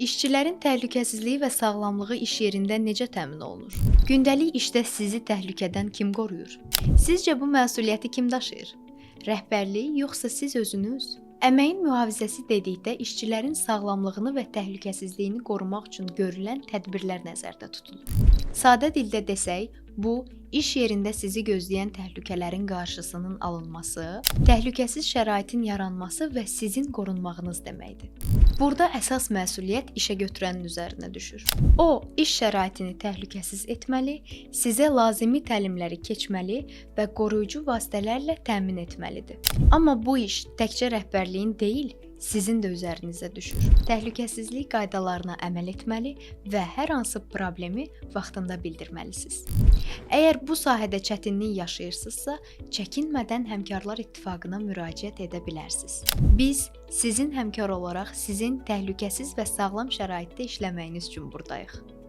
İşçilərin təhlükəsizliyi və sağlamlığı iş yerində necə təmin olunur? Gündəlik işdə sizi təhlükədən kim qoruyur? Sizcə bu məsuliyyəti kim daşıyır? Rəhbərlik yoxsa siz özünüz? Əməyin mühafizəsi dedikdə işçilərin sağlamlığını və təhlükəsizliyini qorumaq üçün görülən tədbirlər nəzərdə tutulur. Sadə dildə desək, bu, iş yerində sizi gözləyən təhlükələrin qarşısının alınması, təhlükəsiz şəraitin yaranması və sizin qorunmağınız deməkdir. Burada əsas məsuliyyət işə götürənin üzərinə düşür. O, iş şəraitini təhlükəsiz etməli, sizə lazımi təlimləri keçməli və qoruyucu vasitələrlə təmin etməlidir. Amma bu iş təkcə rəhbərliyin deyil, sizin də üzərinizə düşür. Təhlükəsizlik qaydalarına əməl etməli və hər hansı problemi vaxtında bildirməlisiniz. Əgər bu sahədə çətinlik yaşayırsınızsa, çəkinmədən Həmkarlar İttifaqına müraciət edə bilərsiniz. Biz sizin həmkar olaraq sizin təhlükəsiz və sağlam şəraitdə işləməyiniz üçün buradayıq.